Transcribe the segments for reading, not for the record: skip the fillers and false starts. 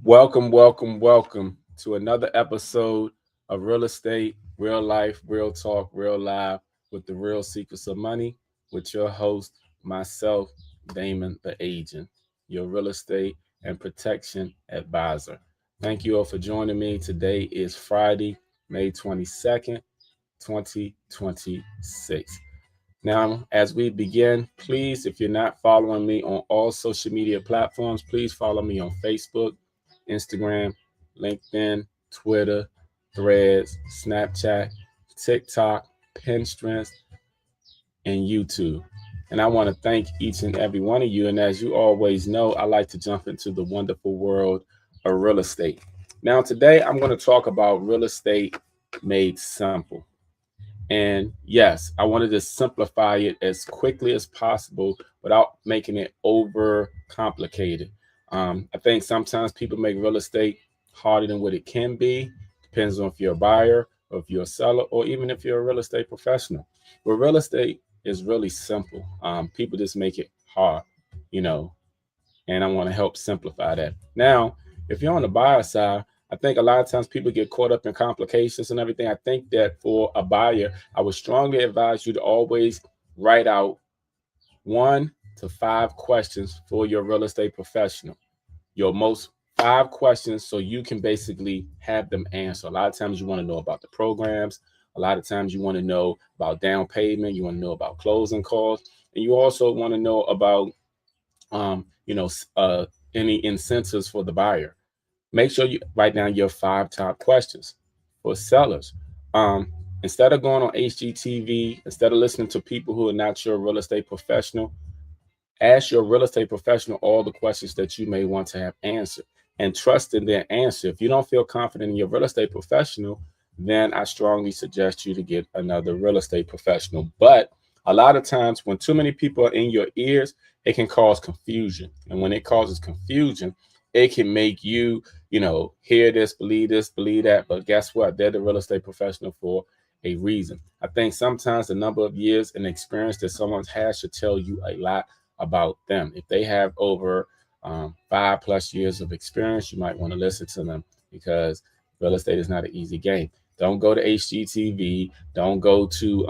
Welcome to another episode of Real Estate, Real Life, Real Talk, Real Live with the Real Secrets of Money with your host, myself, Damon the Agent, your real estate and protection advisor. Thank you all for joining me. Today is Friday, May 22nd, 2026. Now, as we begin, please, if you're not following me on all social media platforms, please follow me on Facebook, Instagram, LinkedIn, Twitter, Threads, Snapchat, TikTok, Pinterest, and YouTube. And I want to thank each and every one of you. And as you always know, I like to jump into the wonderful world of real estate. Now, today I'm going to talk about real estate made simple. And yes, I wanted to simplify it as quickly as possible without making it over complicated. I think sometimes people make real estate harder than what it can be. Depends on if you're a buyer or if you're a seller or even if you're a real estate professional. But real estate is really simple. People just make it hard, you know, and I want to help simplify that. Now, if you're on the buyer side, I think a lot of times people get caught up in complications and everything. I think that for a buyer, I would strongly advise you to always write out 1 to 5 questions for your real estate professional. Your most 5 questions so you can basically have them answer. A lot of times you want to know about the programs. A lot of times you want to know about down payment. You want to know about closing costs. And you also want to know about um, you know, any incentives for the buyer. Make sure you write down your 5 top questions for sellers. Um, Instead of going on HGTV, instead of listening to people who are not your real estate professional, ask your real estate professional all the questions that you may want to have answered and trust in their answer. If you don't feel confident in your real estate professional, then I strongly suggest you to get another real estate professional. But a lot of times when too many people are in your ears, it can cause confusion. And when it causes confusion, it can make you, hear this, believe that. But guess what? They're the real estate professional for a reason. I think sometimes the number of years and experience that someone has should tell you a lot about them. If they have over 5+ years of experience, you might want to listen to them because real estate is not an easy game. Don't go to HGTV. Don't go to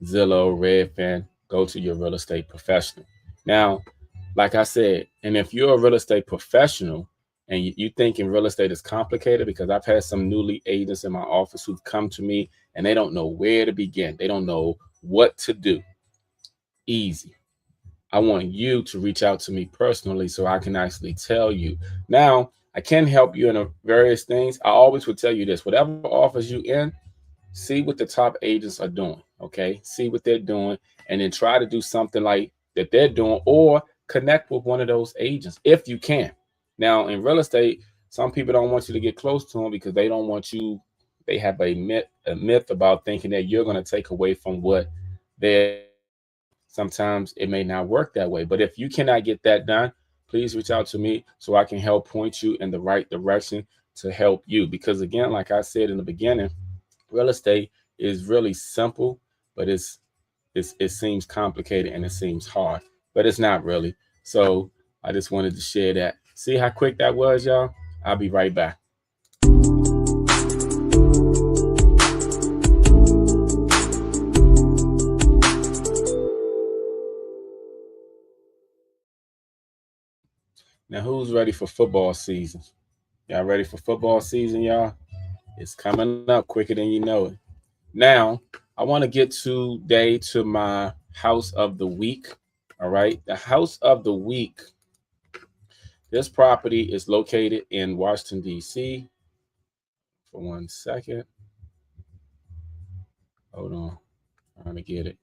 Zillow, Redfin. Go to your real estate professional. Now, like I said, and if you're a real estate professional and you thinking real estate is complicated, because I've had some newly agents in my office who've come to me and they don't know where to begin. They don't know what to do. Easy. I want you to reach out to me personally so I can actually tell you. Now, I can help you in various things. I always would tell you this: whatever offers you in, see what the top agents are doing. Okay, see what they're doing, and then try to do something like that they're doing, or connect with one of those agents if you can. Now, in real estate, some people don't want you to get close to them because they don't want you. They have a myth about thinking that you're going to take away from what they're doing. Sometimes it may not work that way. But if you cannot get that done, please reach out to me so I can help point you in the right direction to help you. Because again, like I said in the beginning, real estate is really simple, but it seems complicated and it seems hard, but it's not really. So I just wanted to share that. See how quick that was, y'all? I'll be right back. Now, who's ready for football season? Y'all ready for football season, y'all? It's coming up quicker than you know it. Now, I want to get today to my house of the week. All right. The house of the week. This property is located in Washington, D.C. For 1 second. Hold on. Trying to get it.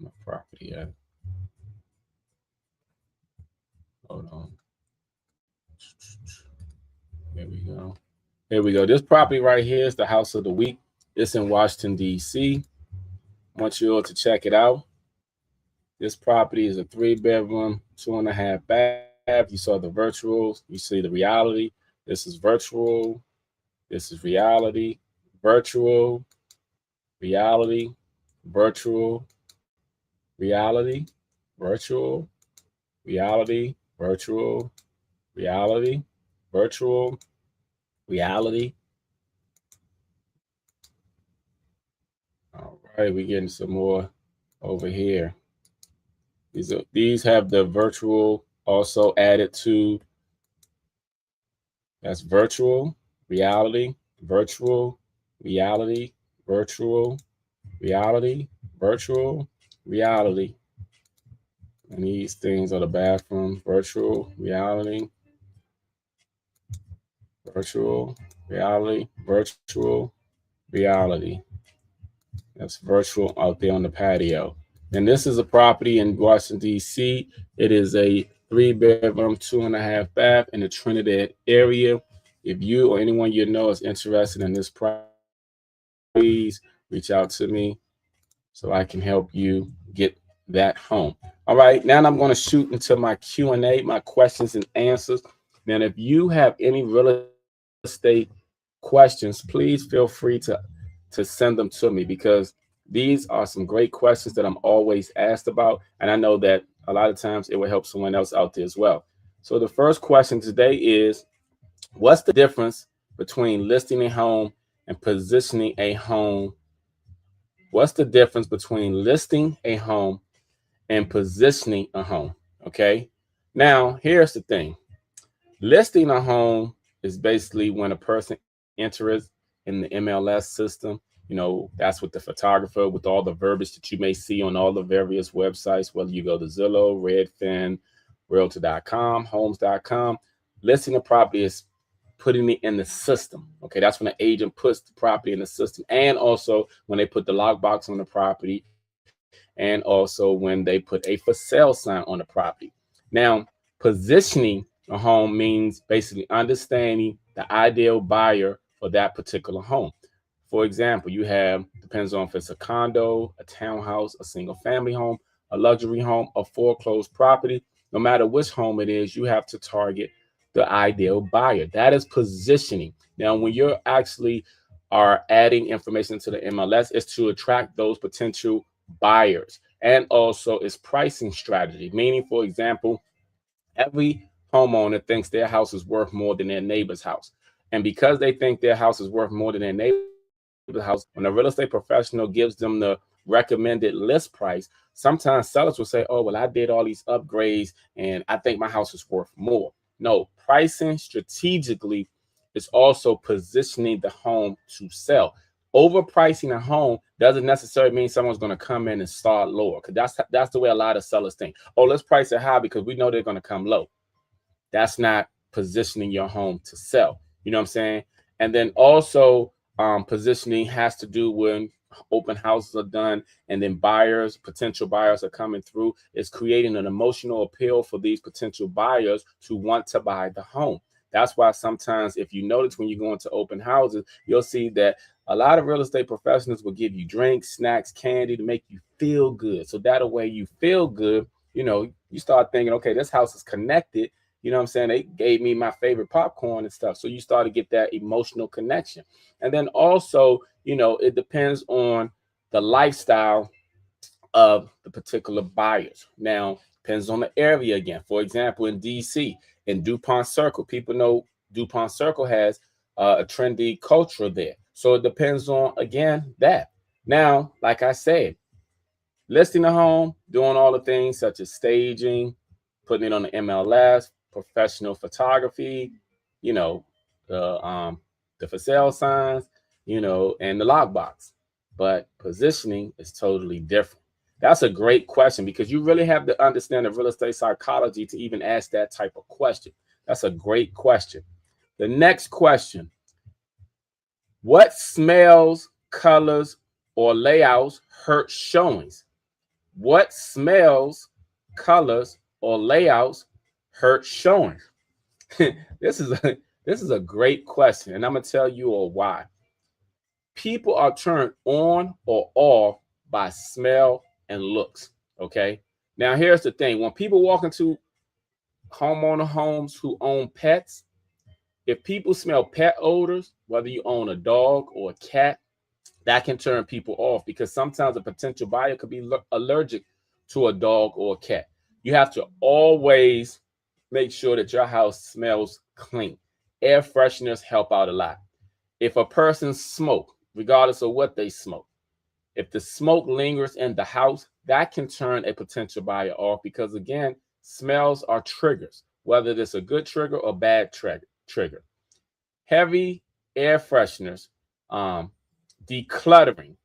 My property at. Hold on. Here we go. Here we go. This property right here is the house of the week. It's in Washington, D.C. I want you all to check it out. This property is a 3 bedroom, 2.5 bath. You saw the virtuals. You see the reality. This is virtual. This is reality. Virtual. Reality. Virtual. Reality. Virtual. Reality. Virtual. reality, virtual reality. All right, we're getting some more over here. These have the virtual also added to. That's virtual reality, virtual reality, virtual reality, virtual reality. And these things are the bathroom, virtual reality, virtual reality, virtual reality. That's virtual out there on the patio. And this is a property in Washington, D.C. It is a 3-bedroom, 2.5 bath in the Trinidad area. If you or anyone you know is interested in this property, please reach out to me so I can help you get that home. All right, now I'm going to shoot into my Q&A, my questions and answers. Now, if you have any real estate questions, please feel free to send them to me, because these are some great questions that I'm always asked about, and I know that a lot of times it will help someone else out there as well. So the first question today is, what's the difference between listing a home and positioning a home? What's the difference between listing a home and positioning a home? Okay. Now, here's the thing. Listing a home is basically when a person enters in the MLS system. That's with the photographer, with all the verbiage that you may see on all the various websites, whether you go to Zillow, Redfin, Realtor.com, Homes.com. Listing a property is putting it in the system. Okay, that's when the agent puts the property in the system, and also when they put the lockbox on the property, and also when they put a for sale sign on the property. Now, positioning a home means basically understanding the ideal buyer for that particular home. For example, you have, depends on if it's a condo, a townhouse, a single family home, a luxury home, a foreclosed property. No matter which home it is, you have to target the ideal buyer. That is positioning. Now, when you're actually are adding information to the MLS, is to attract those potential buyers, and also its pricing strategy. Meaning, for example, every homeowner thinks their house is worth more than their neighbor's house. And because they think their house is worth more than their neighbor's house, when a real estate professional gives them the recommended list price, sometimes sellers will say, oh, well, I did all these upgrades and I think my house is worth more. No, pricing strategically is also positioning the home to sell. Overpricing a home doesn't necessarily mean someone's going to come in and start lower, because that's the way a lot of sellers think. Oh, let's price it high because we know they're going to come low. That's not positioning your home to sell. You know what I'm saying? And then also, positioning has to do when open houses are done and then potential buyers are coming through. It's creating an emotional appeal for these potential buyers to want to buy the home. That's why sometimes, if you notice, when you go into open houses, you'll see that a lot of real estate professionals will give you drinks, snacks, candy to make you feel good. So that way you feel good, you start thinking, okay, this house is connected. You know what I'm saying? They gave me my favorite popcorn and stuff. So you start to get that emotional connection. And then also, it depends on the lifestyle of the particular buyers. Now, depends on the area again. For example, in DC, in DuPont Circle, people know DuPont Circle has a trendy culture there. So it depends on, again, that. Now, like I said, listing a home, doing all the things such as staging, putting it on the MLS, professional photography, you know, the um the for sale signs, and the lockbox. But positioning is totally different. That's a great question, because you really have to understand the real estate psychology to even ask that type of question. That's a great question. The next question: what smells, colors, or layouts hurt showings? What smells, colors, or layouts hurt showing? this is a this is a great question, and I'm gonna tell you all why. People are turned on or off by smell and looks. Okay. Now here's the thing: when people walk into homeowner homes who own pets, if people smell pet odors, whether you own a dog or a cat, that can turn people off, because sometimes a potential buyer could be allergic to a dog or a cat. You have to always make sure that your house smells clean. Air fresheners help out a lot. If a person smoke, regardless of what they smoke, if the smoke lingers in the house, that can turn a potential buyer off because, again, smells are triggers, whether it's a good trigger or bad trigger. Heavy air fresheners, decluttering,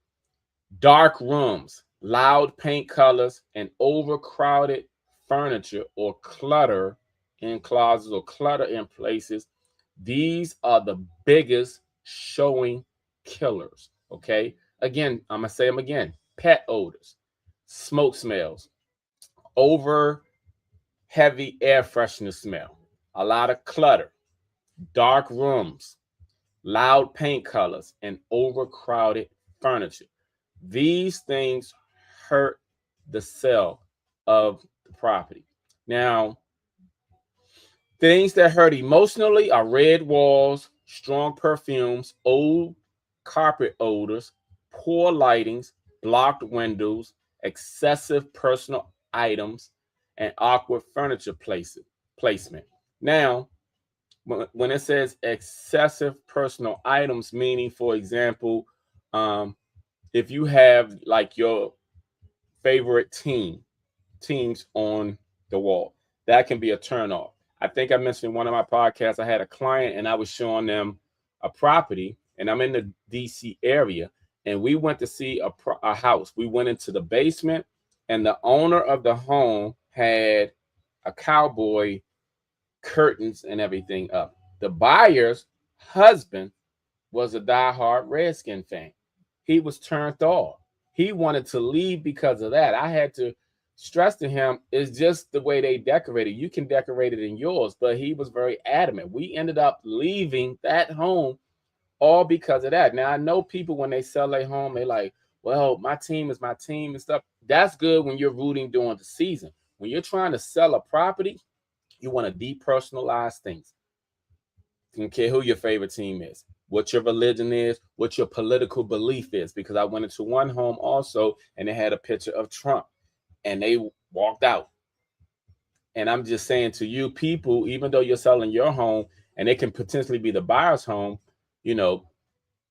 dark rooms, loud paint colors, and overcrowded furniture or clutter in closets or clutter in places. These are the biggest showing killers. Okay. Again, I'm going to say them again: pet odors, smoke smells, over heavy air freshener smell, a lot of clutter, dark rooms, loud paint colors, and overcrowded furniture. These things hurt the sale of the property. Now, things that hurt emotionally are red walls, strong perfumes, old carpet odors, poor lightings, blocked windows, excessive personal items, and awkward furniture placement. Now, when it says excessive personal items, meaning, for example, if you have like your favorite teams on the wall, that can be a turn off. I think I mentioned in one of my podcasts, I had a client and I was showing them a property, and I'm in the DC area, and we went to see a house. We went into the basement, and the owner of the home had a cowboy curtains and everything up. The buyer's husband was a diehard Redskin fan. He was turned off. He wanted to leave because of that. I had to stress to him, it's just the way they decorated. You can decorate it in yours, but he was very adamant. We ended up leaving that home all because of that. Now, I know people, when they sell their home, they like, well, my team is my team and stuff. That's good when you're rooting during the season. When you're trying to sell a property, you want to depersonalize things. You don't care who your favorite team is, what your religion is, what your political belief is. Because I went into one home also, and they had a picture of Trump, and they walked out. And I'm just saying to you people, even though you're selling your home and it can potentially be the buyer's home, do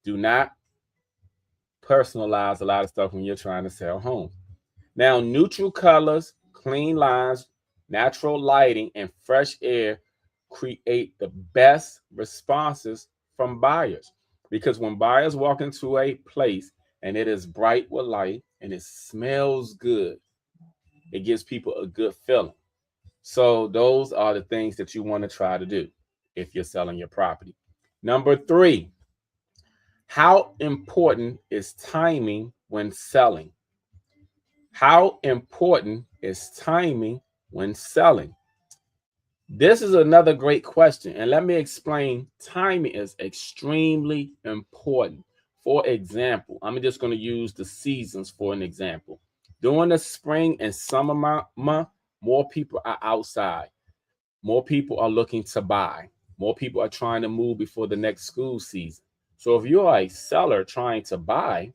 not personalize a lot of stuff when you're trying to sell homes. Now, neutral colors, clean lines, natural lighting, and fresh air create the best responses from buyers. Because when buyers walk into a place and it is bright with light and it smells good, it gives people a good feeling. So those are the things that you want to try to do if you're selling your property. Number 3, how important is timing when selling? How important is timing when selling? This is another great question, and let me explain. Timing is extremely important. For example, I'm just going to use the seasons for an example. During the spring and summer month, more people are outside. More people are looking to buy. More people are trying to move before the next school season. So if you're a seller trying to buy,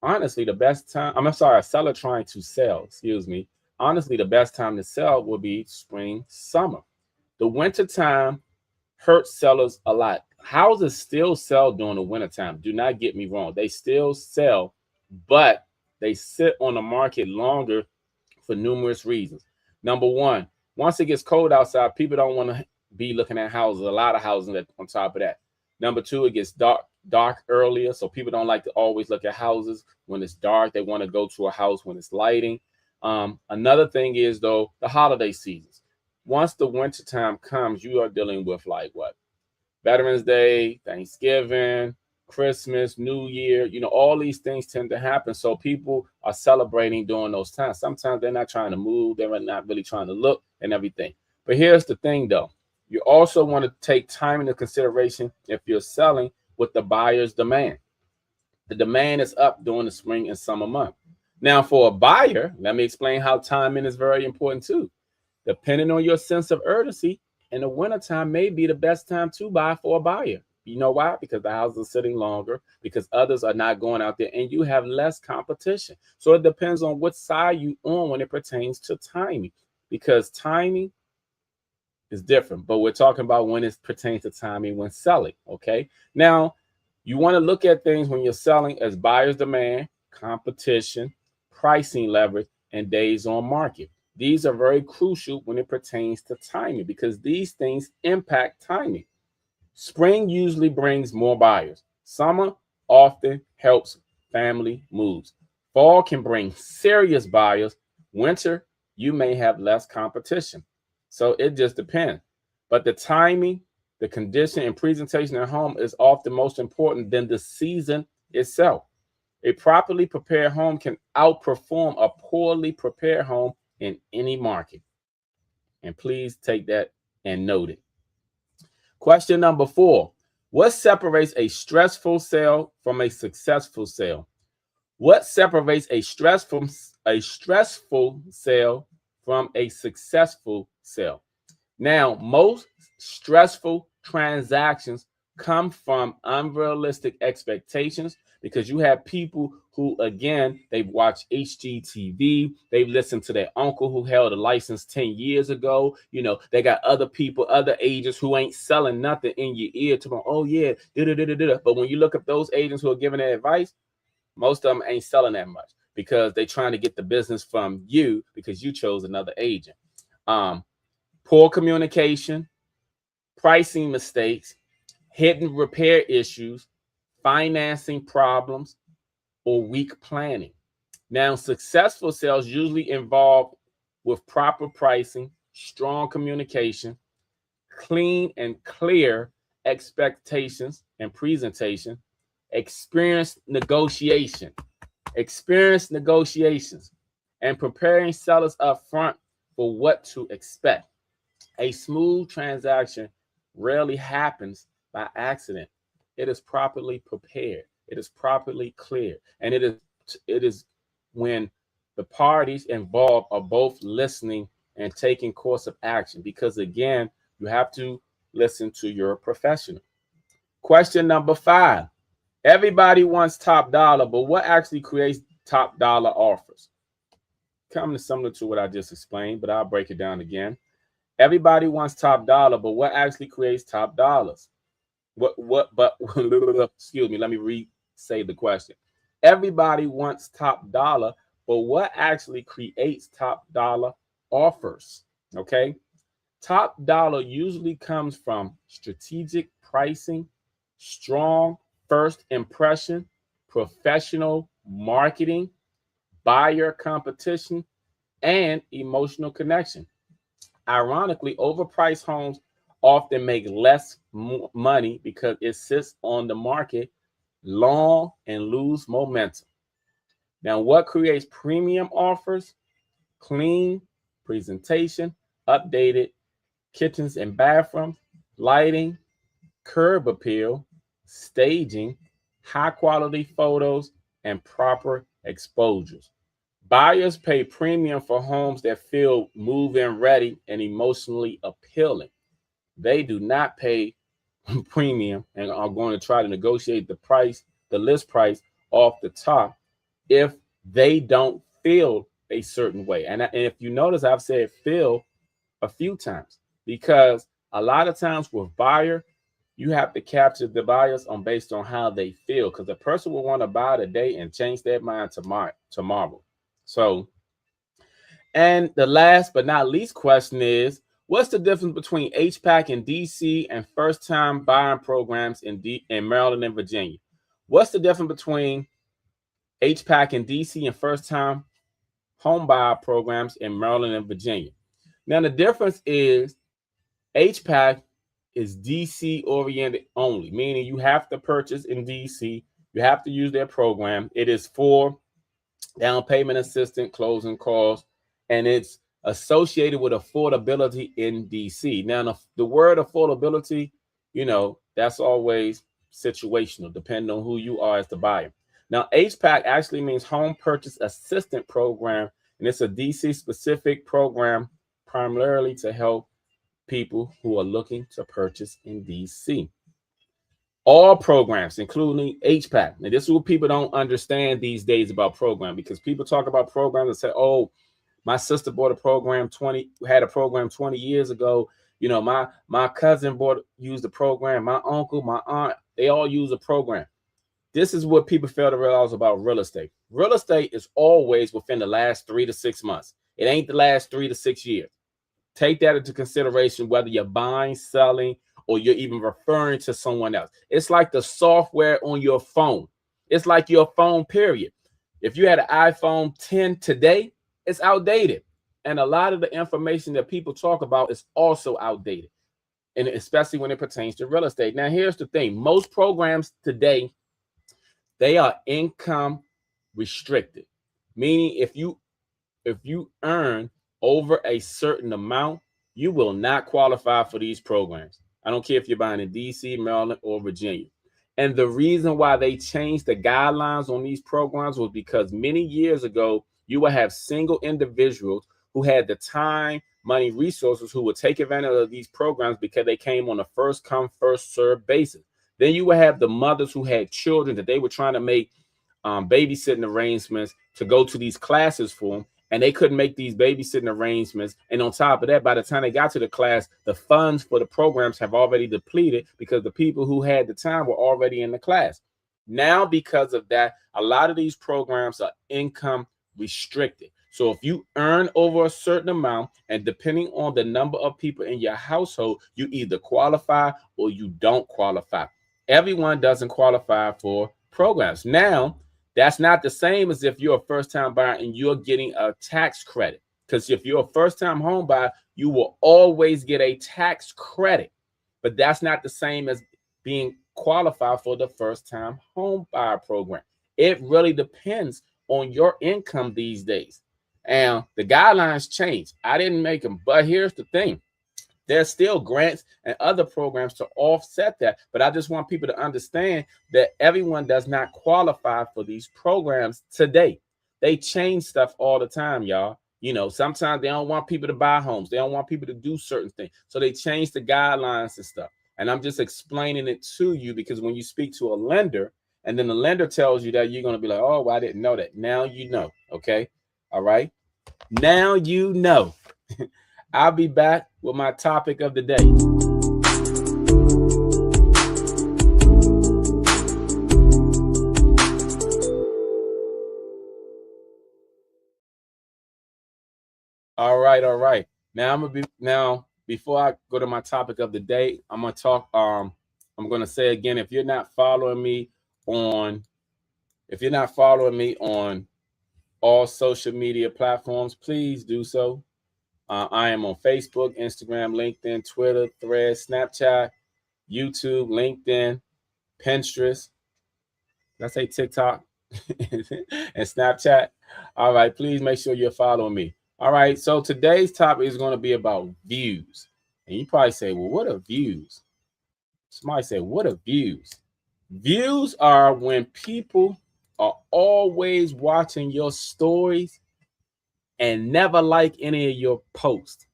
honestly, the best time, I'm sorry, a seller trying to sell, excuse me. Honestly, the best time to sell will be spring, summer. The winter time hurts sellers a lot. Houses still sell during the wintertime. Do not get me wrong. They still sell, but they sit on the market longer for numerous reasons. Number one, once it gets cold outside, people don't want to be looking at houses, a lot of houses on top of that. Number two, it gets dark earlier, so people don't like to always look at houses when it's dark. They want to go to a house when it's lighting. Another thing is, though, the holiday seasons. Once the winter time comes, you are dealing with like what? Veterans Day, Thanksgiving, Christmas, New Year, all these things tend to happen. So people are celebrating during those times. Sometimes they're not trying to move. They're not really trying to look and everything. But here's the thing, though. You also want to take time into consideration if you're selling with the buyer's demand. The demand is up during the spring and summer month. Now, for a buyer, let me explain how timing is very important too. Depending on your sense of urgency, in the wintertime may be the best time to buy for a buyer. You know why? Because the houses are sitting longer, because others are not going out there, and you have less competition. So it depends on what side you on when it pertains to timing, because timing It's different, but we're talking about when it pertains to timing when selling. Okay. Now, you want to look at things when you're selling as buyer's demand, competition, pricing leverage, and days on market. These are very crucial when it pertains to timing because these things impact timing. Spring usually brings more buyers. Summer often helps family moves. Fall can bring serious buyers. Winter, you may have less competition. So it just depends. But the timing, the condition, and presentation at home is often most important than the season itself. A properly prepared home can outperform a poorly prepared home in any market. And please take that and note it. Question number 4. What separates a stressful sale from a successful sale? What separates a stressful sale from a successful sale? Now, most stressful transactions come from unrealistic expectations because you have people who, again, they've watched HGTV, they've listened to their uncle who held a license 10 years ago. They got other people, other agents who ain't selling nothing in your ear to them. Oh, yeah, but when you look at those agents who are giving their advice, most of them ain't selling that much because they're trying to get the business from you because you chose another agent. Poor communication, pricing mistakes, hidden repair issues, financing problems, or weak planning. Now, successful sales usually involve with proper pricing, strong communication, clean and clear expectations and presentation, experienced negotiations, and preparing sellers up front for what to expect. A smooth transaction rarely happens by accident. It is properly prepared. It is properly clear. And it is when the parties involved are both listening and taking course of action. Because again, you have to listen to your professional. Question number 5. Everybody wants top dollar, but what actually creates top dollar offers? Kind of similar to what I just explained, but I'll break it down again. Everybody wants top dollar, but what actually creates top dollars? Excuse me, let me re-say the question. Everybody wants top dollar, but what actually creates top dollar offers? Okay. Top dollar usually comes from strategic pricing, strong first impression, professional marketing, buyer competition, and emotional connection. Ironically, overpriced homes often make less money because it sits on the market long and lose momentum. Now, what creates premium offers? Clean presentation, updated kitchens and bathrooms, lighting, curb appeal, staging, high quality photos, and proper exposures. Buyers pay premium for homes that feel move-in ready and emotionally appealing. They do not pay premium and are going to try to negotiate the list price off the top if they don't feel a certain way. And if you notice, I've said feel a few times because a lot of times with buyer, you have to capture the buyers based on how they feel because the person will want to buy today and change their mind tomorrow. So, and the last but not least question is, what's the difference between H.O.W in DC and first-time buying programs in Maryland and Virginia? What's the difference between H.O.W in DC and first-time home buyer programs in Maryland and Virginia? Now, the difference is H.O.W is DC oriented only, meaning you have to purchase in DC. You have to use their program. It is for down payment assistance, closing costs, and it's associated with affordability in DC. Now, the word affordability, that's always situational, depending on who you are as the buyer. Now, H.O.W actually means Home Purchase Assistance Program, and it's a DC specific program primarily to help people who are looking to purchase in DC. All programs, including H.O.W. Now, this is what people don't understand these days about program, because people talk about programs and say, oh, my sister bought a program 20 years ago. You know, my cousin used the program. My uncle, my aunt, they all use a program. This is what people fail to realize about real estate. Real estate is always within the last 3 to 6 months. It ain't the last 3 to 6 years. Take that into consideration, whether you're buying, selling, or you're even referring to someone else. It's like the software on your phone. It's like your phone, period. If you had an iPhone 10 today, it's outdated. And a lot of the information that people talk about is also outdated, and especially when it pertains to real estate. Now, here's the thing. Most programs today, they are income restricted, meaning if you earn over a certain amount, you will not qualify for these programs. I don't care if you're buying in DC, Maryland, or Virginia. And the reason why they changed the guidelines on these programs was because many years ago, you would have single individuals who had the time, money, resources who would take advantage of these programs because they came on a first come, first serve basis. Then you would have the mothers who had children that they were trying to make babysitting arrangements to go to these classes for them, and they couldn't make these babysitting arrangements. And on top of that, by the time they got to the class, the funds for the programs have already depleted because the people who had the time were already in the class. Now, because of that, a lot of these programs are income restricted. So if you earn over a certain amount, and depending on the number of people in your household, you either qualify or you don't qualify. Everyone doesn't qualify for programs. Now, that's not the same as if you're a first-time buyer and you're getting a tax credit. Because if you're a first-time home buyer, you will always get a tax credit. But that's not the same as being qualified for the first-time home buyer program. It really depends on your income these days. And the guidelines change. I didn't make them, but here's the thing. There's still grants and other programs to offset that. But I just want people to understand that everyone does not qualify for these programs today. They change stuff all the time, y'all. You know, sometimes they don't want people to buy homes. They don't want people to do certain things. So they change the guidelines and stuff. And I'm just explaining it to you because when you speak to a lender and then the lender tells you that, you're going to be like, oh, well, I didn't know that. Now you know. Okay. All right. Now you know. I'll be back with my topic of the day. All right. Now before I go to my topic of the day, I'm gonna say again, if you're not following me on all social media platforms, please do so. I am on Facebook, Instagram, LinkedIn, Twitter, Threads, Snapchat, YouTube, LinkedIn, Pinterest. Did I say TikTok? And Snapchat? All right, please make sure you're following me. All right, so today's topic is going to be about views. And you probably say, well, what are views? Somebody say, what are views? Views are when people are always watching your stories and never like any of your posts.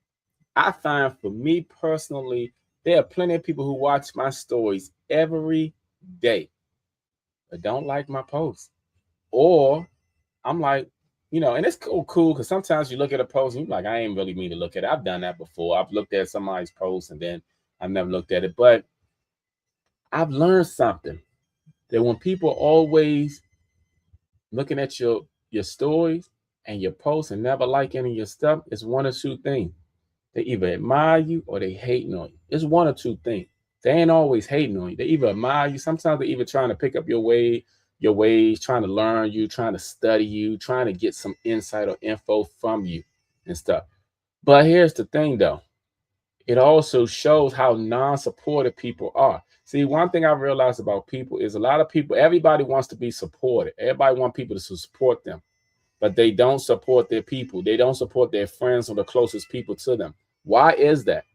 I find for me personally, there are plenty of people who watch my stories every day, but don't like my posts. Or I'm like, and it's cool because sometimes you look at a post and you're like, I ain't really mean to look at it. I've done that before. I've looked at somebody's post and then I've never looked at it. But I've learned something that when people are always looking at your stories and your posts and never like any of your stuff, it's one or two things. They either admire you or they hating on you. It's one or two things. They ain't always hating on you. They either admire you. Sometimes they're even trying to pick up your ways, trying to learn you, trying to study you, trying to get some insight or info from you and stuff. But here's the thing though. It also shows how non-supportive people are. See, one thing I realized about people is a lot of people, everybody wants to be supported. Everybody wants people to support them, but they don't support their people. They don't support their friends or the closest people to them. Why is that?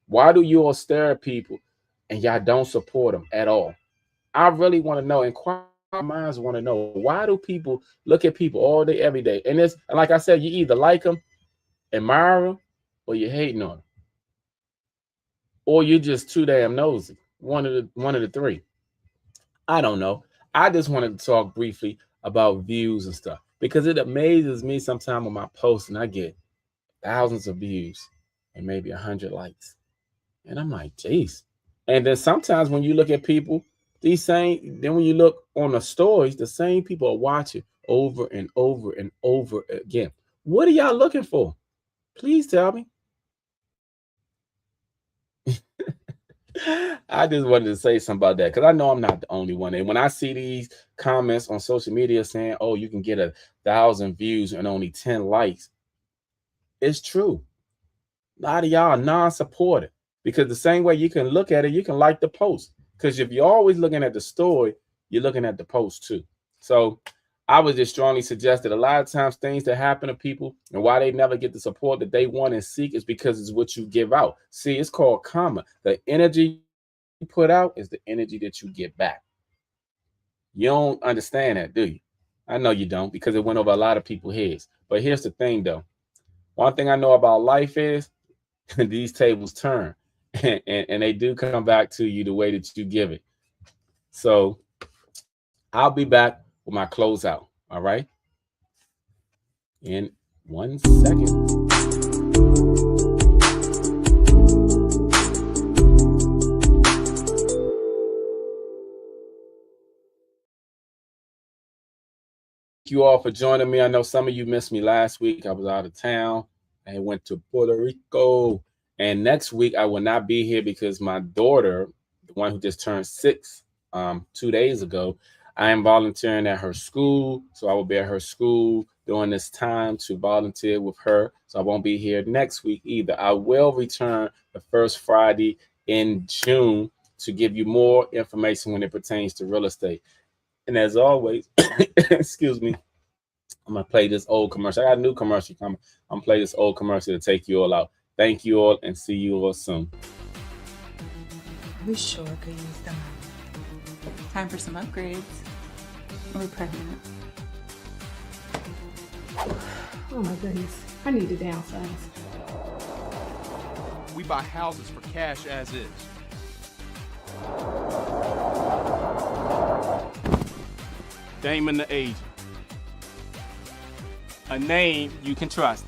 Why do you all stare at people and y'all don't support them at all? I really want to know, and minds want to know, why do people look at people all day, every day? And like I said, you either like them, admire them, or you're hating on them. Or you're just too damn nosy. One of the three. I don't know. I just wanted to talk briefly about views and stuff because it amazes me sometimes on my posts and I get thousands of views and maybe 100 likes. And I'm like, geez. And then sometimes when you look at people, then when you look on the stories, the same people are watching over and over and over again. What are y'all looking for? Please tell me. I just wanted to say something about that because I know I'm not the only one. And when I see these comments on social media saying, "Oh, you can get 1,000 views and only 10 likes," it's true. A lot of y'all are non-supportive because the same way you can look at it, you can like the post. Because if you're always looking at the story, you're looking at the post too. So I would just strongly suggest that a lot of times things that happen to people and why they never get the support that they want and seek is because it's what you give out. See, it's called karma. The energy you put out is the energy that you get back. You don't understand that, do you? I know you don't because it went over a lot of people's heads. But here's the thing though. One thing I know about life is these tables turn and they do come back to you the way that you give it. So I'll be back with my closeout. All right. In 1 second. Thank you all for joining me. I know some of you missed me last week. I was out of town. I went to Puerto Rico. And next week I will not be here because my daughter, the one who just turned 6 2 days ago, I am volunteering at her school. So I will be at her school during this time to volunteer with her. So I won't be here next week either. I will return the first Friday in June to give you more information when it pertains to real estate. And as always, excuse me, I'm gonna play this old commercial. I got a new commercial coming. I'm gonna play this old commercial to take you all out. Thank you all and see you all soon. We sure could use them. Time for some upgrades. We're pregnant. Oh my goodness, I need to downsize. We buy houses for cash as is. Damon the Agent. A name you can trust.